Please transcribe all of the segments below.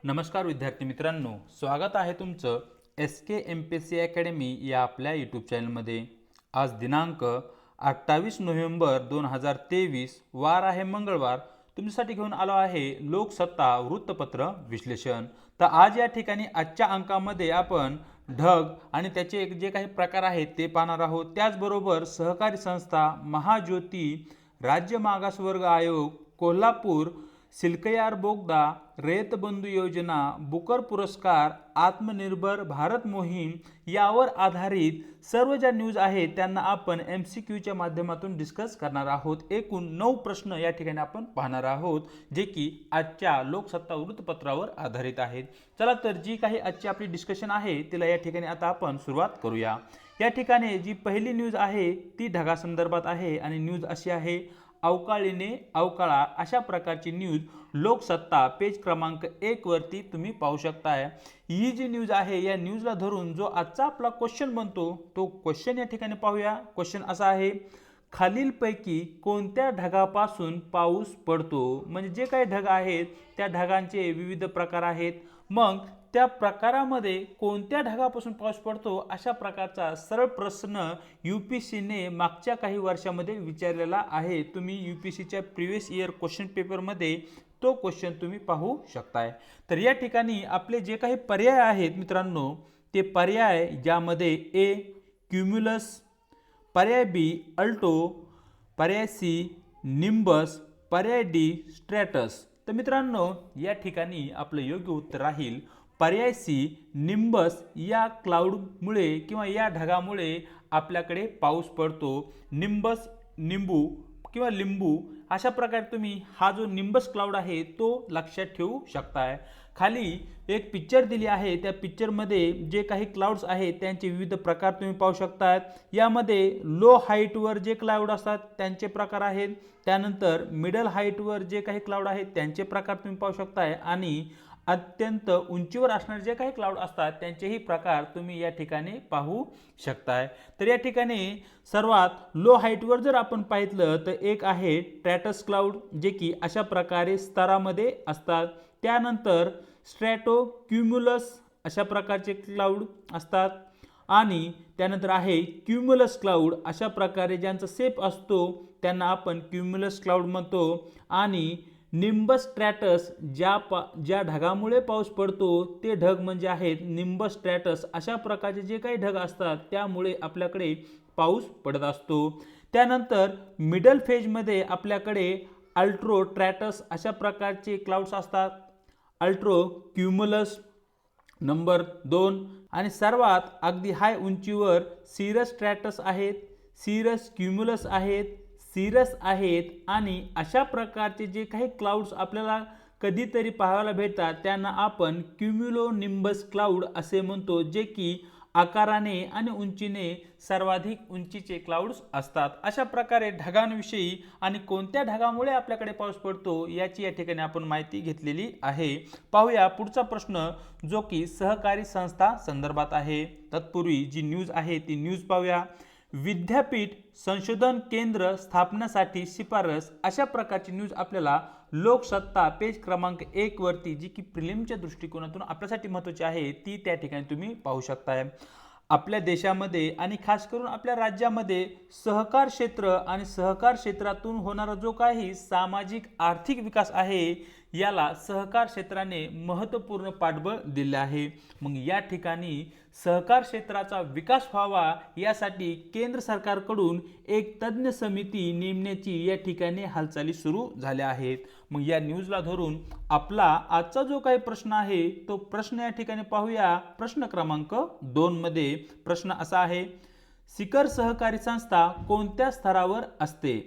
नमस्कार विद्यार्थी मित्रांनो, स्वागत आहे तुमचं SK MPSC अकॅडमी या आपल्या यूट्यूब चॅनलमध्ये। आज दिनांक 28 नोव्हेंबर 2023 वार आहे मंगळवार। तुमच्यासाठी घेऊन आलो आहे लोकसत्ता वृत्तपत्र विश्लेषण। तर आज या ठिकाणी आजच्या अंकामध्ये आपण ढग आणि त्याचे जे काही प्रकार आहेत ते पाहणार आहोत। त्याचबरोबर सहकारी संस्था, महाज्योती, राज्य मागासवर्ग आयोग, कोल्हापूर, सिल्कयार बोगदा, रयत बंधू योजना, बुकर पुरस्कार, आत्मनिर्भर भारत मोहीम यावर आधारित सर्व ज्या न्यूज आहेत त्यांना आपण MCQच्या माध्यमातून डिस्कस करणार आहोत। एकूण 9 प्रश्न या ठिकाणी आपण पाहणार आहोत जे की आजच्या लोकसत्ता वृत्तपत्रावर आधारित आहेत। चला तर जी काही आजची आपली डिस्कशन आहे तिला या ठिकाणी आता आपण सुरुवात करूया। या ठिकाणी जी पहिली न्यूज आहे ती ढगा संदर्भात आहे आणि न्यूज अशी आहे, अवकाळीने अवकाळा, अशा प्रकारची न्यूज लोकसत्ता पेज क्रमांक 1 वरती तुम्ही पाहू शकताय। ही जी न्यूज आहे या न्यूजला धरून जो आजचा आपला क्वेश्चन बनतो तो क्वेश्चन या ठिकाणी पाहूया। क्वेश्चन असा आहे, खालीलपैकी कोणत्या ढगापासून पाऊस पडतो? म्हणजे जे काही ढग आहेत त्या ढगांचे विविध प्रकार आहेत, मग त्या प्रकारामध्ये कोणत्या ढगापासून पाऊस पडतो अशा प्रकारचा सरळ प्रश्न UPSCने मागच्या काही वर्षामध्ये विचारलेला आहे। तुम्ही UPSCच्या प्रीवियस इयर क्वेश्चन पेपरमध्ये तो क्वेश्चन तुम्ही पाहू शकताय। तर या ठिकाणी आपले जे काही पर्याय आहेत मित्रांनो, ते पर्याय ज्यामध्ये A क्युम्युलस, पर्याय B अल्टो, पर्याय C निम्बस, पर्याय D स्ट्रॅटस। तर मित्रांनो या ठिकाणी आपलं योग्य उत्तर राहील पर्याय C निम्बस। या क्लाउडमुळे किंवा या ढगामुळे आपल्याकडे पाऊस पडतो। निम्बस निंबू किंवा लिंबू अशा प्रकारे तुम्ही हा जो निम्बस क्लाउड आहे तो लक्षात ठेवू शकताय। खाली एक पिक्चर दिली आहे, त्या पिक्चरमध्ये जे काही क्लाउड्स आहेत त्यांचे विविध प्रकार तुम्ही पाहू शकता। यामध्ये लो हाईटवर जे क्लाउड असतात त्यांचे प्रकार आहेत, त्यानंतर मिडल हाईटवर जे काही क्लाउड आहेत त्यांचे प्रकार तुम्ही पाहू शकताय आणि अत्यंत उंचीवर असणारे जे काही क्लाउड असतात त्यांचेही प्रकार तुम्ही या ठिकाणी पाहू शकताय। तर या ठिकाणी सर्वात लो हाईटवर जर आपण पाहिलं तर एक आहे स्ट्रॅटस क्लाउड, जे की अशा प्रकारे स्तरामध्ये असतात। त्यानंतर स्ट्रॅटो क्युम्युलस अशा प्रकारचे क्लाउड असतात आणि त्यानंतर आहे क्युम्युलस क्लाउड, अशा प्रकारे ज्यांचा शेप असतो त्यांना आपण क्युम्युलस क्लाउड म्हणतो। आणि निम्बस स्ट्रॅटस ज्या ढगामुळे पाऊस पडतो ते ढग म्हणजे आहेत निम्बस स्ट्रॅटस। अशा प्रकारचे जे काही ढग असतात त्यामुळे आपल्याकडे पाऊस पडत असतो। त्यानंतर मिडल फेजमध्ये आपल्याकडे अल्ट्रो स्ट्रॅटस अशा प्रकारचे क्लाउड्स असतात, अल्ट्रो क्युम्युलस नंबर 2। आणि सर्वात अगदी हाय उंचीवर सिरस स्ट्रॅटस आहेत, सिरस क्युम्युलस आहेत, सिरस आहेत। आणि अशा प्रकारचे जे काही क्लाउड्स आपल्याला कधीतरी पाहायला भेटतात त्यांना आपण क्युम्युलो निम्बस क्लाउड असे म्हणतो, जे की आकाराने आणि उंचीने सर्वाधिक उंचीचे क्लाउड्स असतात। अशा प्रकारे ढगांविषयी आणि कोणत्या ढगामुळे आपल्याकडे पाऊस पडतो याची या ठिकाणी आपण माहिती घेतलेली आहे। पाहूया पुढचा प्रश्न जो की सहकारी संस्था संदर्भात आहे। तत्पूर्वी जी न्यूज आहे ती न्यूज पाहूया। विद्यापीठ संशोधन केंद्र स्थापनेसाठी शिफारस, अशा प्रकारची न्यूज आपल्याला लोकसत्ता पेज क्रमांक 1 वरती जी की प्रिलिमच्या दृष्टिकोनातून आपल्यासाठी महत्त्वाची आहे ती त्या ठिकाणी तुम्ही पाहू शकताय। आपल्या देशामध्ये आणि खास करून आपल्या राज्यामध्ये सहकार क्षेत्र आणि सहकार क्षेत्रातून होणारा जो काही सामाजिक आर्थिक विकास आहे याला सहकार क्षेत्राने महत्त्वपूर्ण पाठबळ दिले आहे। मग या ठिकाणी सहकार क्षेत्राचा विकास व्हावा यासाठी केंद्र सरकारकडून एक तज्ञ समिती नेमण्याची या ठिकाणी हालचाली सुरू झाल्या आहेत। मग या न्यूजला धरून आपला आजचा जो काही प्रश्न आहे तो प्रश्न या ठिकाणी पाहूया। प्रश्न क्रमांक 2 मध्ये प्रश्न असा आहे, शिखर सहकारी संस्था कोणत्या स्तरावर असते?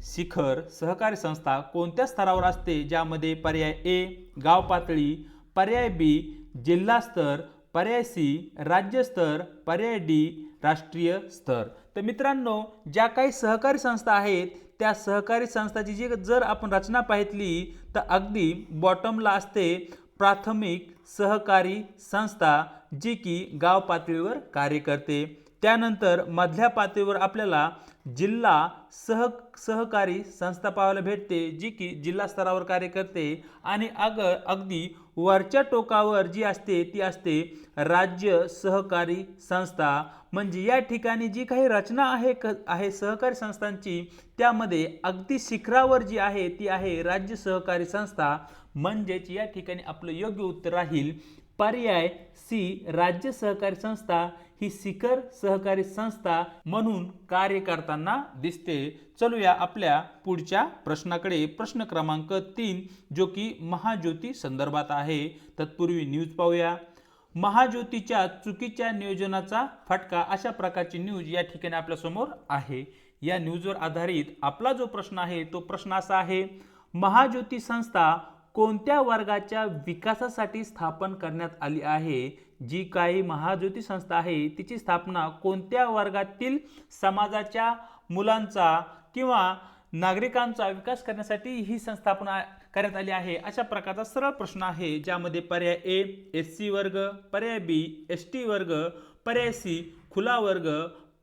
शिखर सहकारी संस्था कोणत्या स्तरावर असते? ज्यामध्ये पर्याय A गाव पातळी, पर्याय B जिल्हा स्तर, पर्याय C राज्य स्तर, पर्याय D राष्ट्रीय स्तर। तर मित्रांनो ज्या काही सहकारी संस्था आहेत त्या सहकारी संस्थाची जी जर आपण रचना पाहितली तर अगदी बॉटमला असते प्राथमिक सहकारी संस्था, जी की गाव पातळीवर कार्य करते। त्यानंतर मधल्या पातळीवर आपल्याला जिल्हा सहकारी संस्था पाहायला भेटते, जी की जिल्हा स्तरावर कार्य करते। आणि अगदी वरच्या टोकावर जी असते ती असते राज्य सहकारी संस्था। म्हणजे या ठिकाणी जी काही रचना आहे सहकारी संस्थांची, त्यामध्ये अगदी शिखरावर जी आहे ती आहे राज्य सहकारी संस्था। म्हणजेच या ठिकाणी आपलं योग्य उत्तर राहील पर्याय सी, राज्य सहकारी संस्था ही शिखर सहकारी संस्था म्हणून कार्य करताना दिसते। चलूया आपल्या पुढच्या प्रश्नाकडे। प्रश्न क्रमांक 3 जो की महाज्योती संदर्भात आहे। तत्पूर्वी न्यूज पाहूया। महाज्योतीच्या चुकीच्या नियोजनाचा फटका, अशा प्रकारची न्यूज या ठिकाणी आपल्या समोर आहे। या न्यूजवर आधारित आपला जो प्रश्न आहे तो प्रश्न असा आहे, महाज्योती संस्था कोणत्या वर्गाच्या विकासासाठी स्थापन करण्यात आली आहे? जी काही महाज्योती संस्था आहे तिची स्थापना कोणत्या वर्गातील समाजाच्या मुलांचा किंवा नागरिकांचा विकास करण्यासाठी ही संस्थापना करण्यात आली आहे, अशा प्रकारचा सरळ प्रश्न आहे। ज्यामध्ये पर्याय ए एससी वर्ग, पर्याय बी एसटी वर्ग, पर्याय सी खुला वर्ग,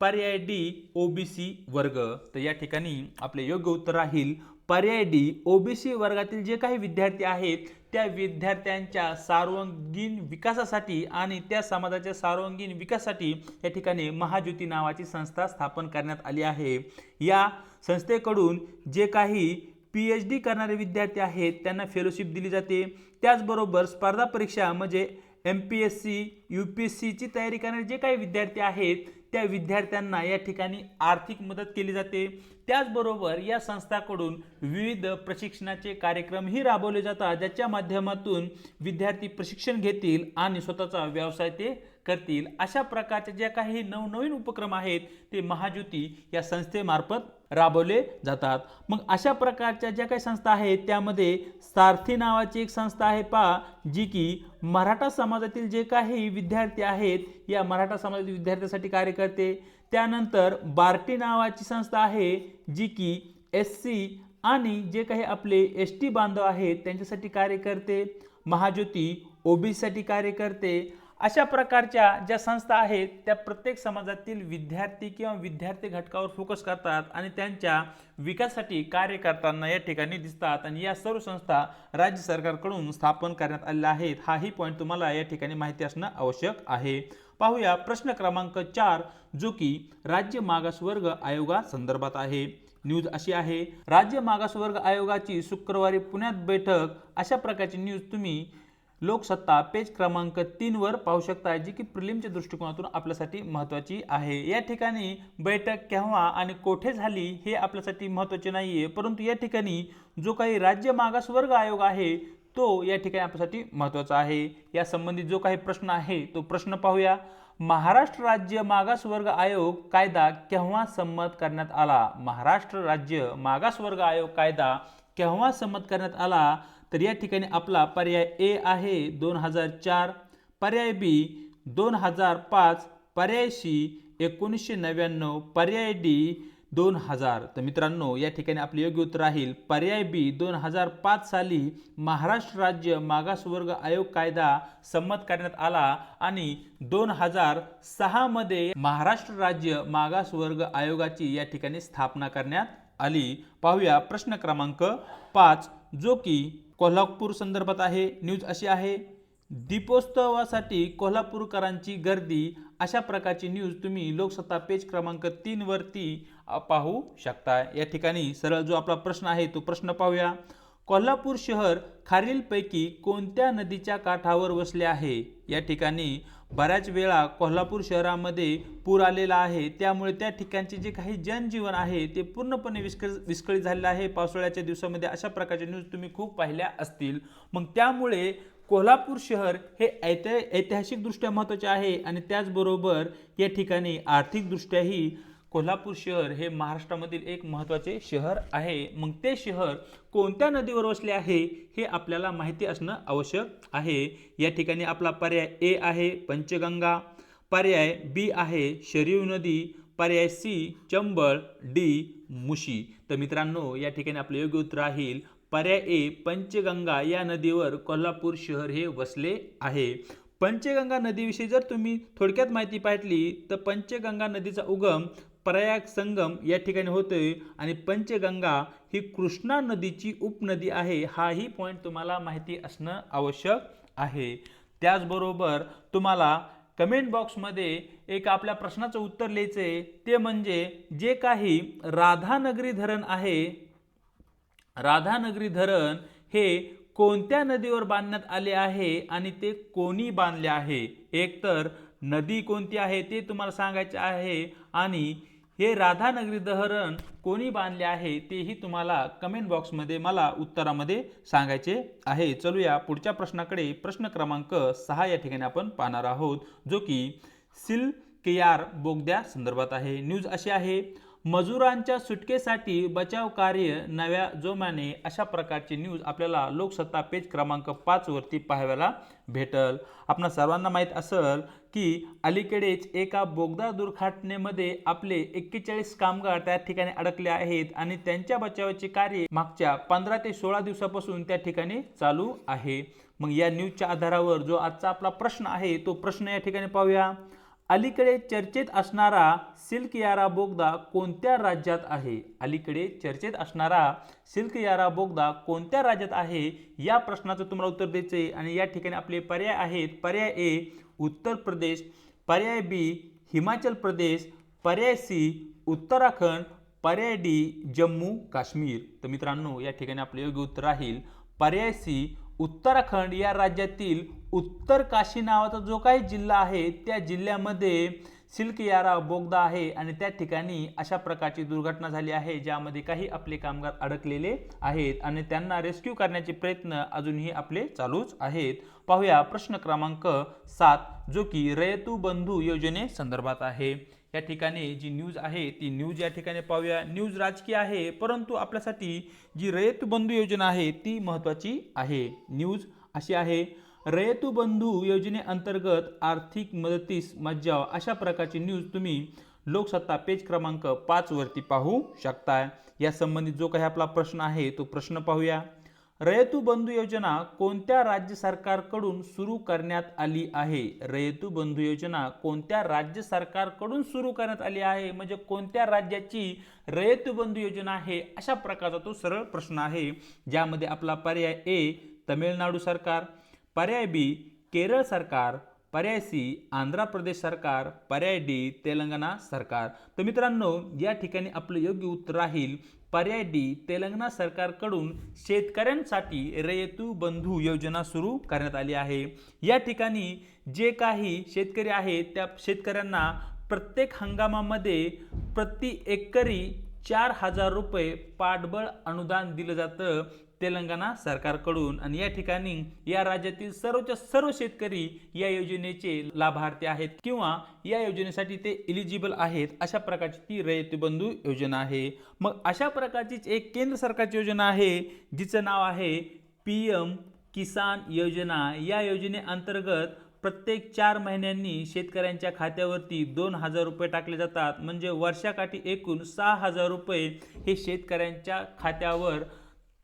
पर्याय डी ओबीसी वर्ग। तर या ठिकाणी आपले योग्य उत्तर राहील पर्याय डी, ओबीसी वर्गातील जे काही विद्यार्थी आहेत त्या विद्यार्थ्यांच्या सर्वांगीण विकासासाठी आणि त्या समाजाच्या सर्वांगीण विकासासाठी या ठिकाणी महाज्योती नावाची संस्था स्थापन करण्यात आली आहे। या संस्थेकडून जे काही PhD करणारे विद्यार्थी आहेत त्यांना फेलोशिप दिली जाते। त्याचबरोबर स्पर्धा परीक्षा म्हणजे MPSC UPSC ची तयारी करणारे जे काही विद्यार्थी आहेत त्या विद्यार्थ्यांना या ठिकाणी आर्थिक मदत केली जाते। त्याचबरोबर या संस्थाकडून विविध प्रशिक्षणाचे कार्यक्रमही राबवले जातात, ज्याच्या माध्यमातून विद्यार्थी प्रशिक्षण घेतील आणि स्वतःचा व्यवसाय ते करतील। अशा प्रकारचे जे काही नवनवीन उपक्रम आहेत ते महाज्योती या संस्थेमार्फत राबवले जातात। मग अशा प्रकारच्या ज्या काही संस्था आहेत त्यामध्ये सारथी नावाची एक संस्था आहे पहा, जी की मराठा समाजातील जे काही विद्यार्थी आहेत या मराठा समाजातील विद्यार्थ्यांसाठी कार्य करते। त्यानंतर बार्टी नावाची संस्था आहे जी की SC आणि जे काही आपले ST बांधव आहेत त्यांच्यासाठी कार्य करते। महाज्योती OBC साठी कार्य करते। अशा प्रकारच्या ज्या संस्था आहेत त्या प्रत्येक समाजातील विद्यार्थी किंवा विद्यार्थी घटकावर फोकस करतात आणि त्यांच्या विकासासाठी कार्य करताना या ठिकाणी दिसतात। आणि या सर्व संस्था राज्य सरकारकडून स्थापन करण्यात आलेल्या आहेत। हाही पॉईंट तुम्हाला या ठिकाणी माहिती असणं आवश्यक आहे। पाहूया प्रश्न क्रमांक 4 जो की राज्य मागासवर्ग आयोगा संदर्भात आहे। न्यूज अशी आहे, राज्य मागासवर्ग आयोगाची शुक्रवारी पुण्यात बैठक, अशा प्रकारची न्यूज तुम्ही लोकसत्ता पेज क्रमांक 3 वर पाहू शकता, जी की प्रिलिमच्या दृष्टिकोनातून आपल्यासाठी महत्त्वाची आहे। या ठिकाणी बैठक केव्हा आणि कोठे झाली हे आपल्यासाठी महत्त्वाचे नाहीये, परंतु या ठिकाणी जो काही राज्य मागासवर्ग आयोग आहे तो या ठिकाणी आपल्यासाठी महत्त्वाचा आहे। या संबंधित जो काही प्रश्न आहे तो प्रश्न पाहूया। महाराष्ट्र राज्य मागासवर्ग आयोग कायदा केव्हा संमत करण्यात आला? महाराष्ट्र राज्य मागासवर्ग आयोग कायदा केव्हा संमत करण्यात आला? तर या ठिकाणी आपला पर्याय ए आहे 2004, पर्याय बी 2005, पर्याय सी 1999, पर्याय डी 2000। तर मित्रांनो या ठिकाणी आपले योग्य उत्तर राहील पर्याय बी 2005 साली महाराष्ट्र राज्य मागासवर्ग आयोग कायदा संमत करण्यात आला आणि 2006 मध्ये महाराष्ट्र राज्य मागासवर्ग आयोगाची या ठिकाणी स्थापना करण्यात आली। पाहूया प्रश्न क्रमांक 5 जो की कोल्हापूर संदर्भात आहे। न्यूज अशी आहे, दीपोत्सवासाठी कोल्हापूरकरांची गर्दी, अशा प्रकारची न्यूज तुम्ही लोकसत्ता पेज क्रमांक 3 वरती पाहू शकता। या ठिकाणी सरळ जो आपला प्रश्न आहे तो प्रश्न पाहूया। कोल्हापूर शहर खालीलपैकी कोणत्या नदीच्या काठावर वसले आहे? या ठिकाणी बऱ्याच वेळा कोल्हापूर शहरामध्ये पूर आलेला आहे, त्यामुळे त्या ठिकाणचे जे काही जनजीवन आहे ते पूर्णपणे विस्कळीत झालेलं आहे पावसाळ्याच्या दिवसामध्ये। अशा प्रकारच्या न्यूज तुम्ही खूप पाहिल्या असतील। मग त्यामुळे कोल्हापूर शहर हे ऐतिहासिक दृष्ट्या महत्त्वाचे आहे आणि त्याचबरोबर या ठिकाणी आर्थिक दृष्ट्याही कोल्हापूर शहर हे महाराष्ट्रामधील एक महत्त्वाचे शहर आहे। मग ते शहर कोणत्या नदीवर वसले आहे हे आपल्याला माहिती असणं आवश्यक आहे। या ठिकाणी आपला पर्याय ए आहे पंचगंगा, पर्याय बी आहे शरीव नदी, पर्याय सी चंबळ, डी मुशी। तर मित्रांनो या ठिकाणी आपले योग्य उत्तर राहील पर्याय ए पंचगंगा या नदीवर कोल्हापूर शहर हे वसले आहे। पंचगंगा नदीविषयी जर तुम्ही थोडक्यात माहिती पाहिली तर पंचगंगा नदीचा उगम प्रयाग संगम या ठिकाणी होतोय आणि पंचगंगा ही कृष्णा नदीची उपनदी आहे। हाही पॉईंट तुम्हाला माहिती असणं आवश्यक आहे। त्याचबरोबर तुम्हाला कमेंट बॉक्समध्ये एक आपल्या प्रश्नाचं उत्तर लिहायचं आहे, ते म्हणजे जे काही राधानगरी धरण आहे, राधानगरी धरण हे कोणत्या नदीवर बांधण्यात आले आहे आणि ते कोणी बांधले आहे। एक तर नदी कोणती आहे ते तुम्हाला सांगायचे आहे आणि हे राधानगरी धरण कोणी बांधले आहे तेही तुम्हाला कमेंट बॉक्समध्ये मला उत्तरामध्ये सांगायचे आहे। चलूया पुढच्या प्रश्नाकडे। प्रश्न क्रमांक 6 या ठिकाणी आपण पाहणार आहोत, जो की सिल्कयार बोगद्या संदर्भात आहे। न्यूज अशी आहे, मजुरांच्या सुटकेसाठी बचाव कार्य नव्या जोमाने, अशा प्रकारची न्यूज आपल्याला लोकसत्ता पेज क्रमांक 5 वरती पाहायला भेटल। आपणा सर्वांना माहित असेल की अलीकडेच एका बोगदा दुर्घटनेमध्ये आपले 41 कामगार त्या ठिकाणी अडकले आहेत आणि त्यांच्या बचावाचे कार्य मागच्या 15 ते 16 दिवसापासून त्या ठिकाणी चालू आहे। मग या न्यूजच्या आधारावर जो आजचा आपला प्रश्न आहे तो प्रश्न या ठिकाणी पाहूया। अलीकडे चर्चेत असणारा सिल्कयारा बोगदा कोणत्या राज्यात आहे? अलीकडे चर्चेत असणारा सिल्कयारा बोगदा कोणत्या राज्यात आहे या प्रश्नाचं तुम्हाला उत्तर द्यायचे आणि या ठिकाणी आपले पर्याय आहेत। पर्याय ए उत्तर प्रदेश, पर्याय बी हिमाचल प्रदेश, पर्याय सी उत्तराखंड, पर्याय डी जम्मू काश्मीर। तर मित्रांनो या ठिकाणी आपले योग्य उत्तर राहील पर्याय सी उत्तराखंड या राज्यातील उत्तर काशी नावाचा जो काही जिल्हा आहे त्या जिल्ह्यामध्ये सिल्कयारा बोगदा आहे आणि त्या ठिकाणी अशा प्रकारची दुर्घटना झाली आहे ज्यामध्ये काही आपले कामगार अडकलेले आहेत आणि त्यांना रेस्क्यू करण्याचे प्रयत्न अजूनही आपले चालूच आहेत। पाहूया प्रश्न क्रमांक 7, जो की रयतू बंधू योजने संदर्भात आहे। या ठिकाणी जी न्यूज आहे ती न्यूज या ठिकाणी पाहूया। न्यूज राजकीय आहे, परंतु आपल्यासाठी जी रयतू बंधू योजना आहे ती महत्त्वाची आहे। न्यूज अशी आहे, रयतू बंधू योजनेअंतर्गत आर्थिक मदतीस मज्जाव, अशा प्रकारची न्यूज तुम्ही लोकसत्ता पेज क्रमांक 5 वरती पाहू शकता। या संबंधित जो काही आपला प्रश्न आहे तो प्रश्न पाहूया। रयतू बंधू योजना कोणत्या राज्य सरकारकडून सुरू करण्यात आली आहे? रयतू बंधू योजना कोणत्या राज्य सरकारकडून सुरू करण्यात आली आहे, म्हणजे कोणत्या राज्याची रयतू बंधू योजना आहे अशा प्रकारचा तो सरळ प्रश्न आहे। ज्यामध्ये आपला पर्याय ए तमिळनाडू सरकार, पर्याय बी केरळ सरकार, पर्याय सी आंध्र प्रदेश सरकार, पर्याय डी तेलंगणा सरकार। तर मित्रांनो या ठिकाणी आपलं योग्य उत्तर राहील पर्याय डी तेलंगणा सरकारकडून शेतकऱ्यांसाठी रयतू बंधू योजना सुरू करण्यात आली आहे। या ठिकाणी जे काही शेतकरी आहेत त्या शेतकऱ्यांना प्रत्येक हंगामामध्ये प्रति एकरी 4000 रुपये पाठबळ अनुदान दिलं जातं तेलंगणा सरकारकडून आणि या ठिकाणी या राज्यातील सर्वच्या सर्व शेतकरी या योजनेचे लाभार्थी आहेत किंवा या योजनेसाठी ते एलिजिबल आहेत। अशा प्रकारची ती रयतू बंधू योजना आहे। मग अशा प्रकारचीच एक केंद्र सरकारची योजना आहे जिचं नाव आहे PM किसान योजना। या योजनेअंतर्गत प्रत्येक 4 महिन्यांनी शेतकऱ्यांच्या खात्यावरती 2000 रुपये टाकले जातात, म्हणजे वर्षाकाठी एकूण 6000 रुपये हे शेतकऱ्यांच्या खात्यावर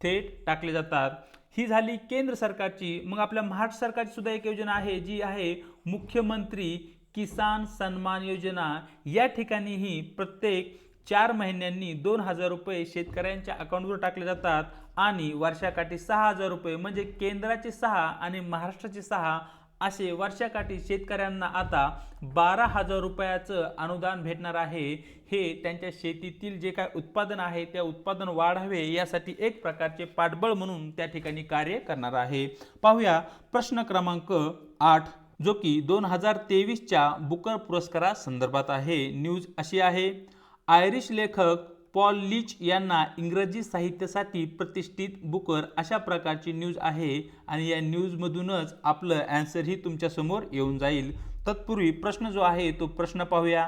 थेट टाकले जातात। ही झाली केंद्र सरकारची। मग आपल्या महाराष्ट्र सरकारची सुद्धा एक योजना आहे जी आहे मुख्यमंत्री किसान सन्मान योजना। या ठिकाणीही प्रत्येक 4 महिन्यांनी 2000 रुपये शेतकऱ्यांच्या अकाउंटवर टाकले जातात आणि वर्षाकाठी 6000 रुपये, म्हणजे केंद्राचे 6 आणि महाराष्ट्राचे 6 असे वर्षाकाठी शेतकऱ्यांना आता 12000 रुपयाचं अनुदान भेटणार आहे। हे त्यांच्या शेतीतील जे काय उत्पादन आहे त्या उत्पादन वाढावे यासाठी एक प्रकारचे पाठबळ म्हणून त्या ठिकाणी कार्य करणार आहे। पाहूया प्रश्न क्रमांक 8, जो की 2023च्या बुकर पुरस्कारा संदर्भात आहे। न्यूज अशी आहे, आयरिश लेखक पॉल लीच यांना इंग्रजी साहित्यासाठी प्रतिष्ठित बुकर, अशा प्रकारची न्यूज आहे आणि या न्यूजमधूनच आपलं आन्सर ही तुमच्या समोर येऊन जाईल। तत्पूर्वी प्रश्न जो आहे तो प्रश्न पाहूया।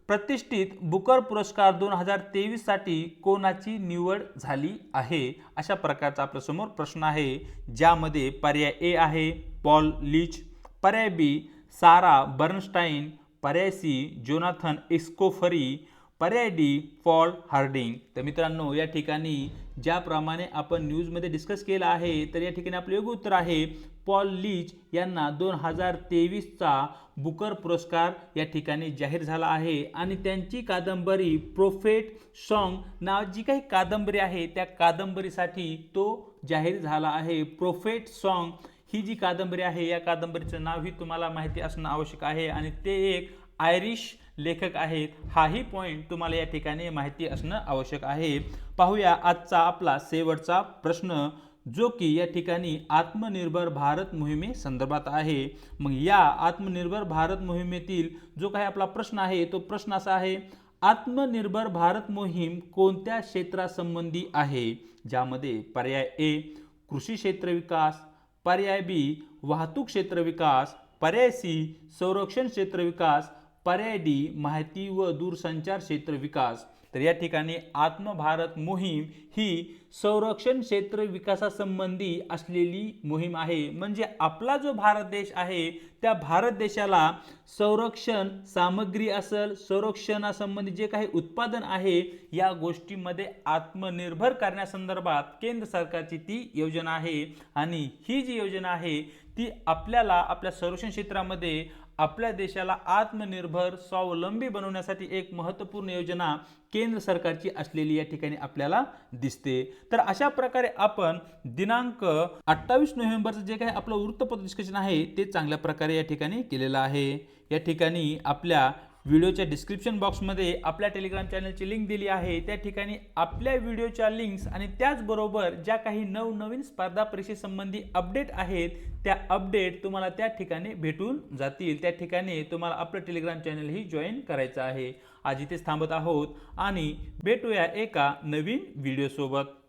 प्रतिष्ठित बुकर पुरस्कार 2023 साठी कोणाची निवड झाली आहे? अशा प्रकारचा आपल्या समोर प्रश्न आहे, ज्यामध्ये पर्याय ए आहे पॉल लीच, पर्याय बी सारा बर्नस्टाइन, पर्याय सी जोनाथन एस्कोफरी, पर्याय डी पॉल हार्डिंग। तर मित्रांनो या ठिकाणी ज्याप्रमाणे आपण न्यूजमध्ये डिस्कस केला आहे तर या ठिकाणी आपले योग्य उत्तर आहे पॉल लीच यांना 2023चा बुकर पुरस्कार या ठिकाणी जाहीर झाला आहे आणि त्यांची कादंबरी प्रोफेट सॉन्ग नावाची जी काही कादंबरी आहे त्या कादंबरीसाठी तो जाहीर झाला आहे। प्रोफेट सॉन्ग ही जी कादंबरी आहे या कादंबरीचं नावही तुम्हाला माहिती असणं आवश्यक आहे आणि ते एक आयरिश लेखक आहेत, हाही पॉइंट तुम्हाला या ठिकाणी माहिती असणं आवश्यक आहे. पाहूया आजचा आपला शेवटचा प्रश्न, जो की या ठिकाणी आत्मनिर्भर भारत मोहिमे संदर्भात आहे. मग या आत्मनिर्भर भारत मोहिमेतील जो काही आपला प्रश्न आहे तो प्रश्न असा आहे, आत्मनिर्भर भारत मोहीम कोणत्या क्षेत्रासंबंधी आहे? ज्यामध्ये पर्याय ए कृषी क्षेत्र विकास, पर्याय बी वाहतूक क्षेत्र विकास, पर्याय सी संरक्षण क्षेत्र विकास, पर्याय डी माहिती व दूरसंचार क्षेत्र विकास. तर या ठिकाणी आत्मभारत मोहीम ही संरक्षण क्षेत्र विकासासंबंधी असलेली मोहीम आहे. म्हणजे आपला जो भारत देश आहे त्या भारत देशाला संरक्षण सामग्री असेल, संरक्षणासंबंधी जे काही उत्पादन आहे या गोष्टींमध्ये आत्मनिर्भर करण्यासंदर्भात केंद्र सरकारची ती योजना आहे. आणि ही जी योजना आहे ती आपल्याला आपल्या संरक्षण क्षेत्रामध्ये आपल्या देशाला आत्मनिर्भर स्वावलंबी बनवण्यासाठी एक महत्त्वपूर्ण योजना केंद्र सरकारची असलेली या ठिकाणी आपल्याला दिसते. तर अशा प्रकारे आपण दिनांक 28 नोव्हेंबरचं जे काही आपलं वृत्तपत्र डिस्कशन आहे ते चांगल्या प्रकारे या ठिकाणी केलेलं आहे. या ठिकाणी आपल्या व्हिडिओच्या डिस्क्रिप्शन बॉक्समध्ये आपल्या टेलिग्राम चॅनलची लिंक दिली आहे. त्या ठिकाणी आपल्या व्हिडिओच्या लिंक्स आणि त्याचबरोबर ज्या काही नवनवीन स्पर्धा परीक्षेसंबंधी अपडेट आहेत त्या अपडेट तुम्हाला त्या ठिकाणी भेटून जातील. त्या ठिकाणी तुम्हाला आपलं टेलिग्राम चॅनलही जॉईन करायचं आहे. आज इथेच थांबत आहोत आणि भेटूया एका नवीन व्हिडिओसोबत.